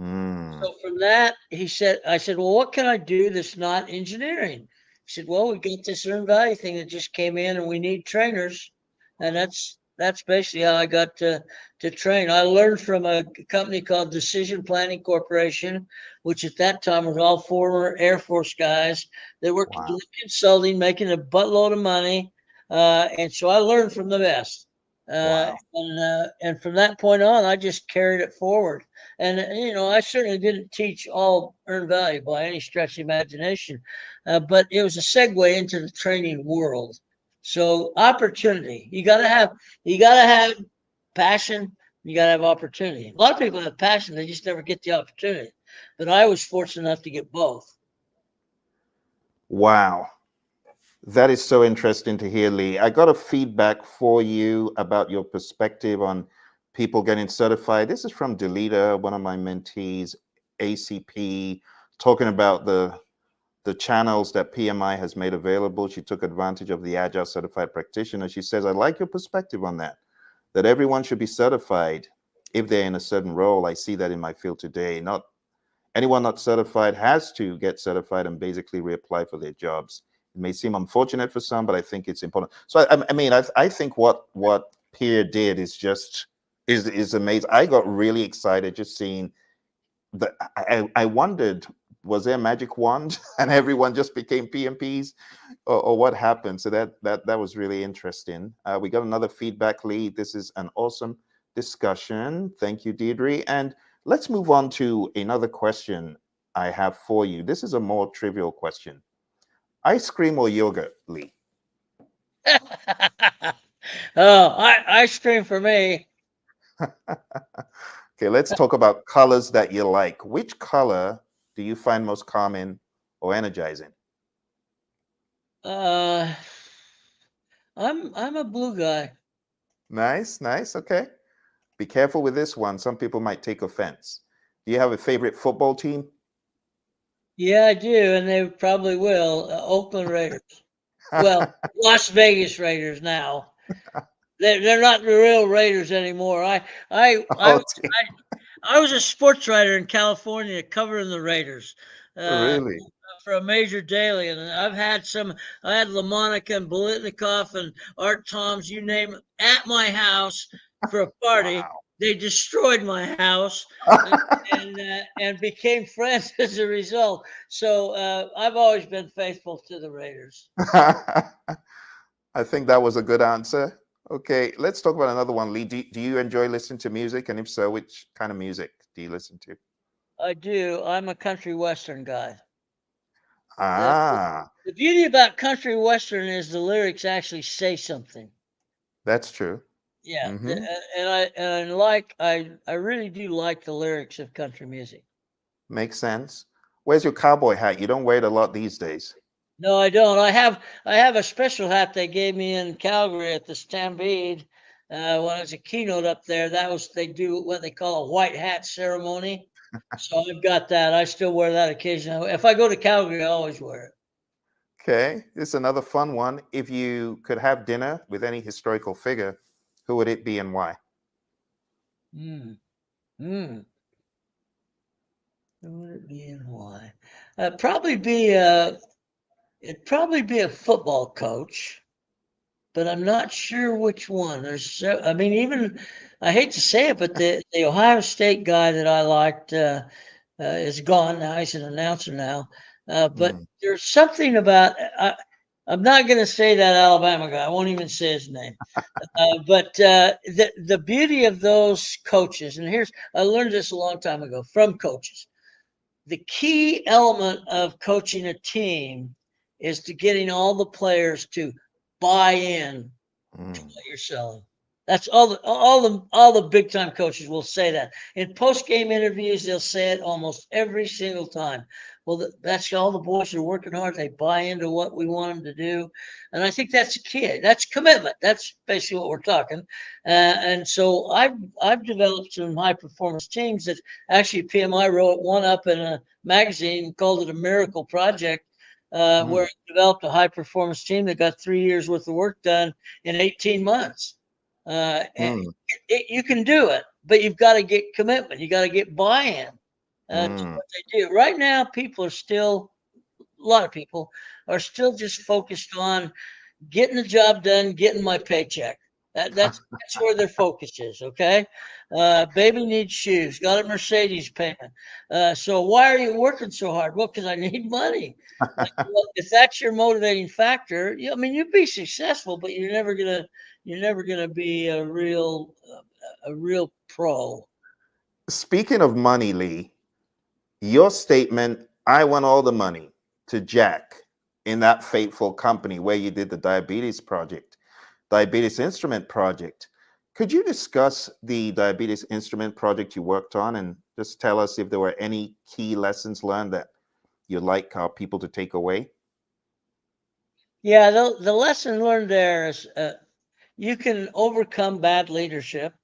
Mm. So from that, I said, well, what can I do that's not engineering? He said, well, we got this earned value thing that just came in and we need trainers. And that's basically how I got to train. I learned from a company called Decision Planning Corporation, which at that time was all former Air Force guys. They worked Wow. doing consulting, making a buttload of money. And so I learned from the best. Wow. And from that point on, I just carried it forward. And I certainly didn't teach all earned value by any stretch of imagination, but it was a segue into the training world. So opportunity, you gotta have passion, you gotta have opportunity. A lot of people have passion, they just never get the opportunity. But I was fortunate enough to get both. Wow. That is so interesting to hear, Lee. I got a feedback for you about your perspective on people getting certified. This is from Delita, one of my mentees, ACP, talking about the channels that PMI has made available. She took advantage of the Agile Certified Practitioner. She says, I like your perspective on that everyone should be certified if they're in a certain role. I see that in my field today. Not anyone not certified has to get certified and basically reapply for their jobs. It may seem unfortunate for some, but I think it's important. So I think what Pierre did is amazing. I got really excited just seeing that. I wondered, was there a magic wand and everyone just became PMPs, or what happened? So that was really interesting. We got another feedback lead. This is an awesome discussion. Thank you, Deidre. And let's move on to another question I have for you. This is a more trivial question. Ice cream or yogurt, Lee? Oh, ice cream for me. Okay, let's talk about colors that you like. Which color do you find most calming or energizing? Uh, I'm a blue guy. Nice, nice. Okay. Be careful with this one. Some people might take offense. Do you have a favorite football team? Yeah, I do, and they probably will. Oakland Raiders. Well, Las Vegas Raiders now. They're not the real Raiders anymore. I was Okay, I was a sports writer in California covering the Raiders uh, really? for a major daily, and I've had some. I had LaMonica and Bolitnikoff and Art Toms, you name it, at my house for a party. Wow. They destroyed my house and became friends as a result. So I've always been faithful to the Raiders. I think that was a good answer. Okay, let's talk about another one. Lee, do you enjoy listening to music? And if so, which kind of music do you listen to? I do. I'm a country western guy. The, Ah, the beauty about country western is the lyrics actually say something. that's true. Yeah, Hmm. I really do like the lyrics of country music. Makes sense. Where's your cowboy hat? You don't wear it a lot these days. No, I don't. I have a special hat they gave me in Calgary at the Stampede when I was a keynote up there. That was they do what they call a white hat ceremony. So I've got that. I still wear that occasionally. If I go to Calgary, I always wear it. Okay, this is another fun one. If you could have dinner with any historical figure, who would it be and why? Mm. Mm. Who would it be and why? It'd probably be a football coach, but I'm not sure which one. I mean, even I hate to say it, but the Ohio State guy that I liked is gone now. He's an announcer now. But Mm, there's something about I'm not going to say that Alabama guy. I won't even say his name. But the beauty of those coaches, and here's I learned this a long time ago from coaches. The key element of coaching a team is to getting all the players to buy in to mm, what you're selling. That's all the big time coaches will say that. In post game interviews, they'll say it almost every single time. Well, that's all the boys are working hard. They buy into what we want them to do, and I think that's the key. That's commitment. That's basically what we're talking. And so I've developed some high performance teams that actually PMI wrote one up in a magazine called it a miracle project, where mm, it developed a high performance team that got 3 years worth of work done in 18 months. mm, You can do it, but you've got to get commitment. You got to get buy-in to mm. what they do. Right now, a lot of people are still just focused on getting the job done, getting my paycheck. That's where their focus is. Okay, baby needs shoes. Got a Mercedes payment. So why are you working so hard? Well, because I need money. Well, if that's your motivating factor, I mean, you'd be successful, but you're never gonna be a real pro. Speaking of money, Lee, your statement, I want all the money to Jack in that fateful company where you did the diabetes instrument project. Could you discuss the diabetes instrument project you worked on and just tell us if there were any key lessons learned that you'd like our people to take away? Yeah, the lesson learned there is you can overcome bad leadership.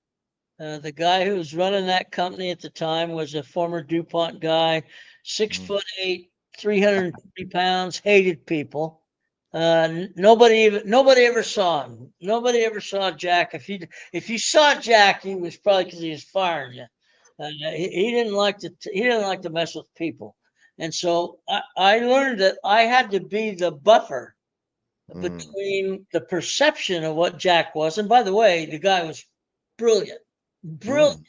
The guy who was running that company at the time was a former DuPont guy, six Mm, foot eight, 350 pounds, hated people. Nobody ever saw him. Nobody ever saw Jack. If you saw Jack, he was probably because he was firing you. He didn't like to mess with people, and so I learned that I had to be the buffer mm, between the perception of what Jack was. And by the way, the guy was brilliant, brilliant. mm,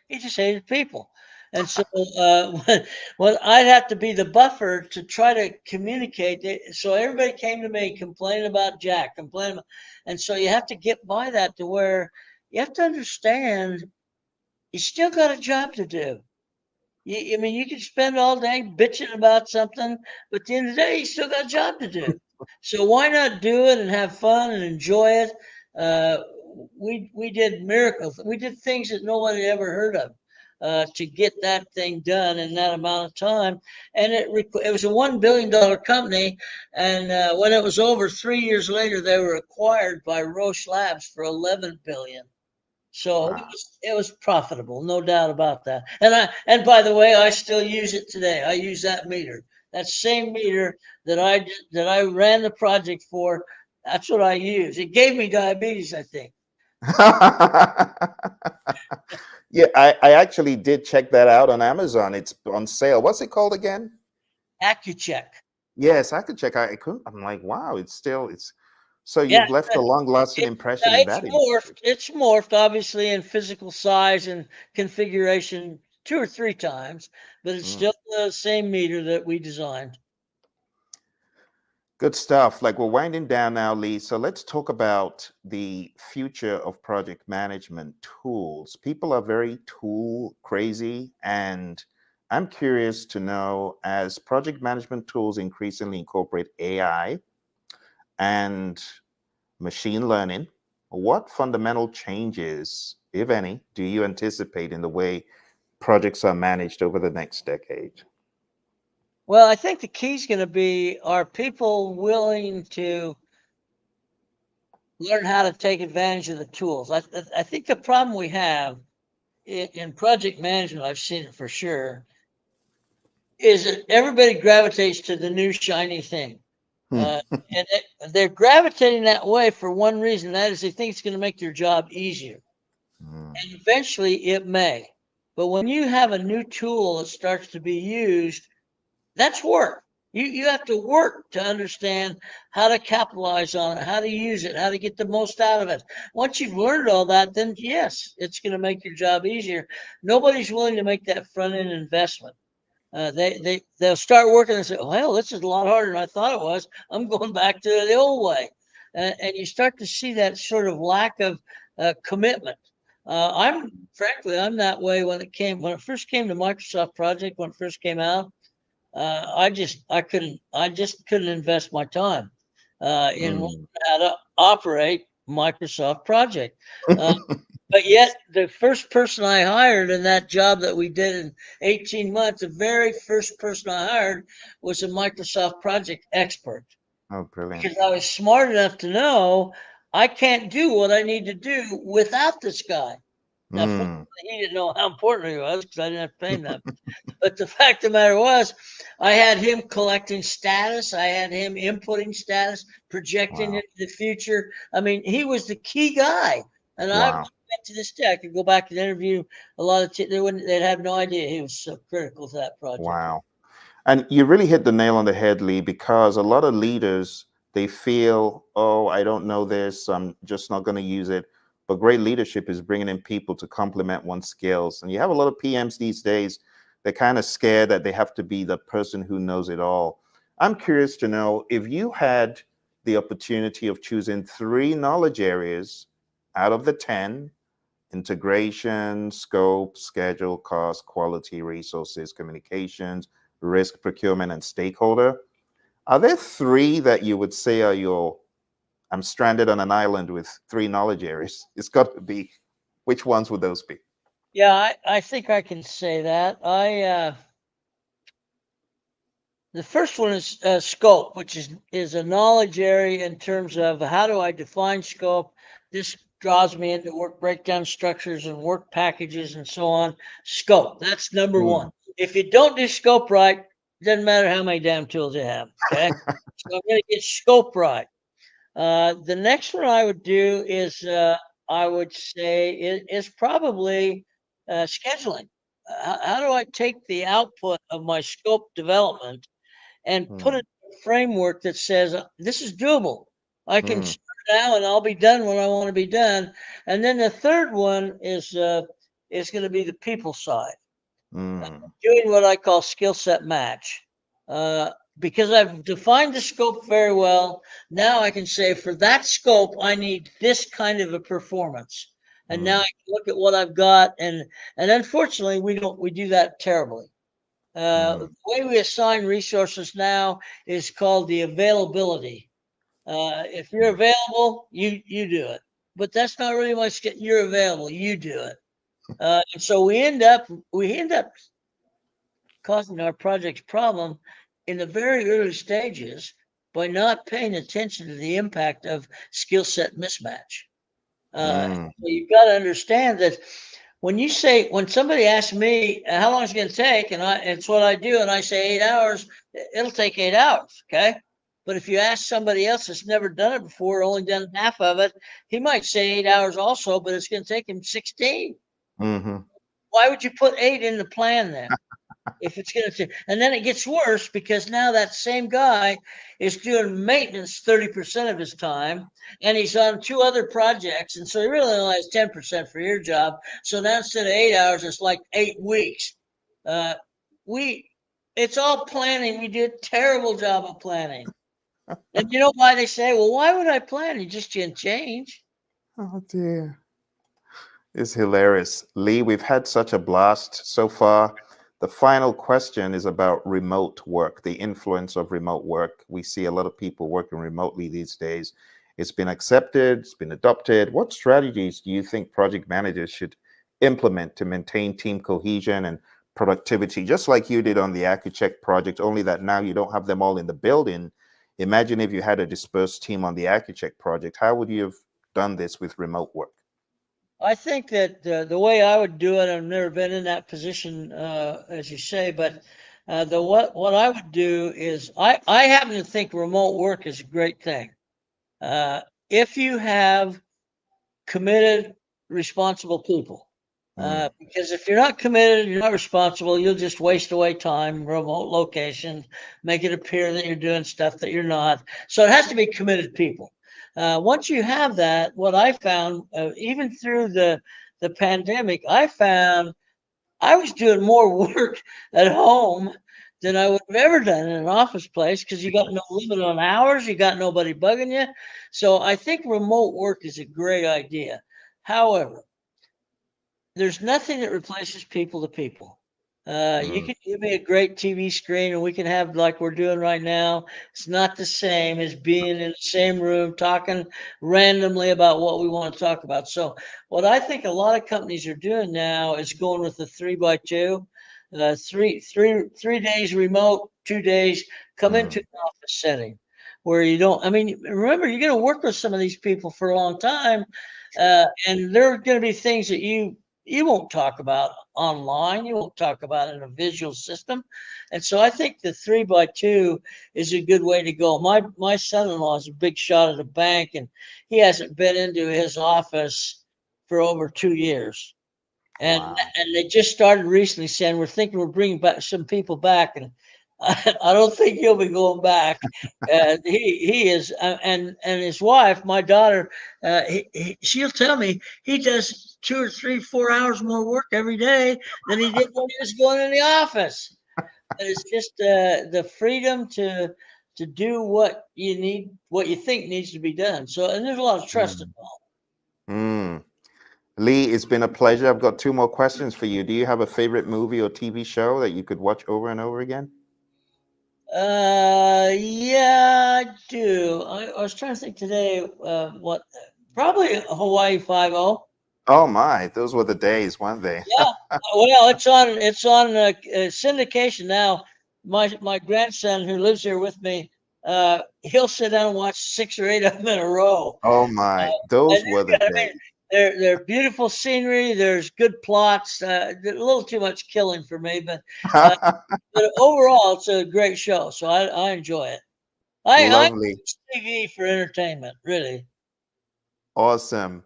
He just hated people. And so when I'd have to be the buffer to try to communicate. So everybody came to me complaining about Jack, and so you have to get by that to where you have to understand you still got a job to do. I mean, you can spend all day bitching about something, but at the end of the day, you still got a job to do. So why not do it and have fun and enjoy it? Uh, we did miracles. We did things that nobody ever heard of to get that thing done in that amount of time. And it was a $1 billion company. And when it was over, 3 years later, they were acquired by Roche Labs for 11 billion. So Wow. it was profitable, no doubt about that. And by the way, I still use it today. I use that meter. That same meter that I ran the project for, that's what I use. It gave me diabetes, I think. Yeah, I actually did check that out on Amazon. It's on sale. What's it called again? AccuCheck. Yes, I could check. I couldn't. I'm like, wow, it's so Yeah, you've left a long-lasting it, impression in it's that industry. morphed. It's morphed, obviously, in physical size and configuration 2 or 3 times, but it's Mm. still the same meter that we designed. Good stuff. Like we're winding down now, Lee. So let's talk about the future of project management tools. People are very tool crazy, and I'm curious to know as project management tools increasingly incorporate AI and machine learning, what fundamental changes, if any, do you anticipate in the way projects are managed over the next decade? Well, I think the key is going to be, are people willing to learn how to take advantage of the tools? I think the problem we have in project management, I've seen it for sure, is that everybody gravitates to the new shiny thing. Hmm. Uh, and they're gravitating that way for one reason. That is, they think it's going to make their job easier. Hmm. And eventually it may. But when you have a new tool that starts to be used, that's work. You have to work to understand how to capitalize on it, how to use it, how to get the most out of it. Once you've learned all that, then yes, it's going to make your job easier. Nobody's willing to make that front end investment. They'll start working and say, well, this is a lot harder than I thought it was. I'm going back to the old way. And you start to see that sort of lack of commitment. I'm that way when it first came to Microsoft Project, when it first came out. I just couldn't invest my time in learning Hmm. how to operate Microsoft Project. Uh, but yet, the first person I hired in that job that we did in 18 months, the very first person I hired was a Microsoft Project expert, Oh, brilliant. because I was smart enough to know I can't do what I need to do without this guy. Now, Hmm. he didn't know how important he was because I didn't have to pay him that. But the fact of the matter was, I had him collecting status. I had him inputting status, projecting Wow. into the future. I mean, he was the key guy. And I Wow. bet to this day, I could go back and interview a lot of, they'd have no idea he was so critical to that project. Wow. And you really hit the nail on the head, Lee, because a lot of leaders, they feel, oh, I don't know this, I'm just not going to use it. But great leadership is bringing in people to complement one's skills. And you have a lot of PMs these days, they're kind of scared that they have to be the person who knows it all. I'm curious to know if you had the opportunity of choosing 3 knowledge areas out of the 10: integration, scope, schedule, cost, quality, resources, communications, risk, procurement, and stakeholder. Are there 3 that you would say are your, I'm stranded on an island with 3 knowledge areas? It's got to be. Which ones would those be? Yeah, I think I can say that. The first one is scope, which is a knowledge area in terms of how do I define scope. This draws me into work breakdown structures and work packages and so on. Scope, that's number Hmm. one. If you don't do scope right, it doesn't matter how many damn tools you have. Okay, so I'm going to get scope right. The next one I would do is I would say is probably scheduling. How do I take the output of my scope development and put Hmm. it in a framework that says this is doable? I can Hmm. start now and I'll be done when I want to be done. And then the third one is going to be the people side, Hmm. doing what I call skill set match. Uh, because I've defined the scope very well, now I can say for that scope, I need this kind of a performance. And now I Hmm. can look at what I've got, and unfortunately, we do that terribly. Hmm. The way we assign resources now is called the availability. If you're available, you do it. But that's not really my skill. You're available, you do it. And so we end up causing our project's problem in the very early stages by not paying attention to the impact of skill set mismatch. Mm. So you've got to understand that when somebody asks me how long it's going to take, and it's what I do, and I say 8 hours, it'll take 8 hours. Okay. But if you ask somebody else that's never done it before, only done half of it, he might say 8 hours also, but it's going to take him 16. Mm-hmm. Why would you put 8 in the plan then? If it's going to, and then it gets worse because now that same guy is doing maintenance 30% of his time, and he's on 2 other projects, and so he really only has 10% for your job. So now instead of 8 hours, it's like 8 weeks. Uh, we, it's all planning. We do a terrible job of planning, and you know why they say, well, why would I plan? You just can't change. Oh dear. It's hilarious. Lee, we've had such a blast so far. The final question is about remote work, the influence of remote work. We see a lot of people working remotely these days. It's been accepted, it's been adopted. What strategies do you think project managers should implement to maintain team cohesion and productivity, just like you did on the Architect project, only that now you don't have them all in the building? Imagine if you had a dispersed team on the Architect project. How would you have done this with remote work? I think that the way I would do it, I've never been in that position, as you say, but the what I would do is I happen to think remote work is a great thing. Uh, if you have committed, responsible people. Mm, Because if you're not committed, you're not responsible, you'll just waste away time, remote location, make it appear that you're doing stuff that you're not. So it has to be committed people. Once you have that, what I found, even through the pandemic, I found I was doing more work at home than I would have ever done in an office place because you got no limit on hours, you got nobody bugging you. So I think remote work is a great idea. However, there's nothing that replaces people to people. You mm, can give me a great TV screen and we can have like we're doing right now. It's not the same as being in the same room talking randomly about what we want to talk about. So, what I think a lot of companies are doing now is going with the 3x2, 3 days remote, 2 days come into mm. an office setting where you don't. I mean, remember you're going to work with some of these people for a long time, Sure. and there are going to be things that you won't talk about online. You won't talk about in a visual system. And so I think the 3x2 is a good way to go. My son-in-law is a big shot at a bank and he hasn't been into his office for over 2 years. Wow. And they just started recently saying we're thinking we're bringing back some people back, and I don't think he'll be going back. He is, and his wife, my daughter, she'll tell me he does 2 or 3, 4 hours more work every day than he did when he was going in the office. But it's just the freedom to do what you need, what you think needs to be done. So, and there's a lot of trust Mm, involved. mm. Lee, it's been a pleasure. I've got two more questions for you. Do you have a favorite movie or TV show that you could watch over and over again? Yeah, I do. I was trying to think today. What? Probably Hawaii 5-0. Oh my, those were the days, weren't they? Yeah. Well, it's on syndication now. My grandson who lives here with me, he'll sit down and watch 6 or 8 of them in a row. Oh my, And those were the I mean, days. they're beautiful scenery. There's good plots. A little too much killing for me, uh, but overall, it's a great show. So I enjoy it. I Lovely. use TV for entertainment, really. Awesome.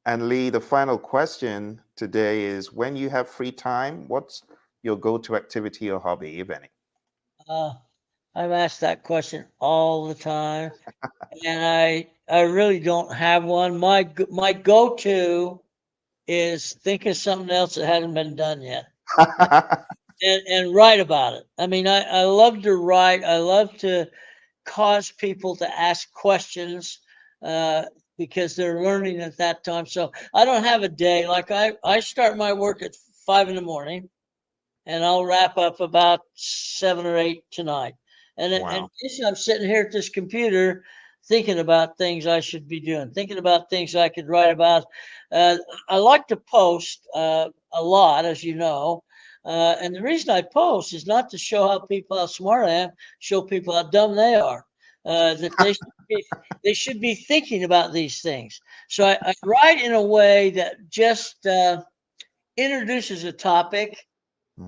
And Lee, the final question today is when you have free time, what's your go-to activity or hobby, if any? Uh, I'm asked that question all the time, and I really don't have one. My go-to is think of something else that hasn't been done yet, and write about it. I mean, I love to write. I love to cause people to ask questions uh, because they're learning at that time. So I don't have a day. Like I start my work at 5 in the morning and I'll wrap up about 7 or 8 tonight. And Wow. basically I'm sitting here at this computer thinking about things I should be doing, thinking about things I could write about. Uh, I like to post a lot, as you know. And the reason I post is not to show how smart I am, show people how dumb they are. That they should they should be thinking about these things. So I write in a way that just introduces a topic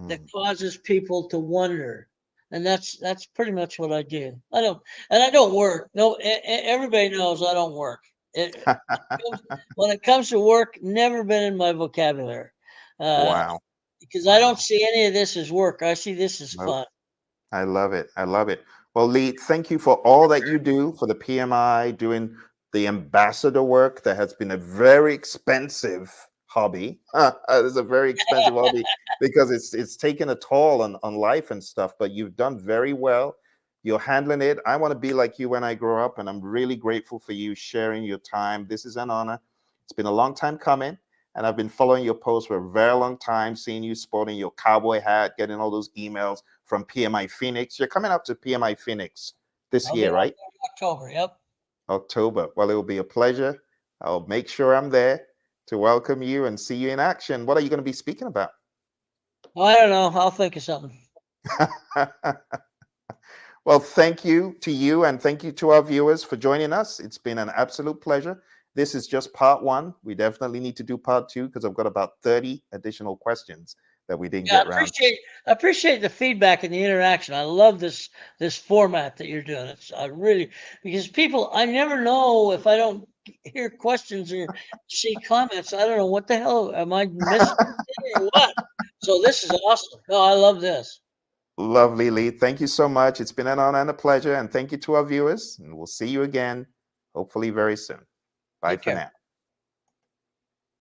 that causes people to wonder. And that's pretty much what I do. I don't work. No, everybody knows I don't work. When it comes to work, never been in my vocabulary. Wow. Because I don't Wow. see any of this as work. I see this as Nope. fun. I love it. I love it. Well, Lee, thank you for all that you do for the PMI, doing the ambassador work that has been a very expensive hobby. It's a very expensive hobby because it's taken a toll on life and stuff, but you've done very well. You're handling it. I want to be like you when I grow up, and I'm really grateful for you sharing your time. This is an honor. It's been a long time coming, and I've been following your posts for a very long time, seeing you sporting your cowboy hat, getting all those emails from PMI Phoenix. You're coming up to PMI Phoenix this I'll be year, out right? there in October. Yep. October. Well, it will be a pleasure. I'll make sure I'm there to welcome you and see you in action. What are you going to be speaking about? I don't know. I'll think of something. Well, thank you to you and thank you to our viewers for joining us. It's been an absolute pleasure. This is just part one. We definitely need to do part two because I've got about 30 additional questions that we didn't Yeah, get around. I appreciate the feedback and the interaction. I love this format that you're doing. It's I really because people I never know if I don't hear questions or see comments. I don't know what the hell am I missing or what. So this is awesome. No, I love this. Lovely, Lee. Thank you so much. It's been an honor and a pleasure. And thank you to our viewers. And we'll see you again, hopefully very soon. Bye Take for care. now.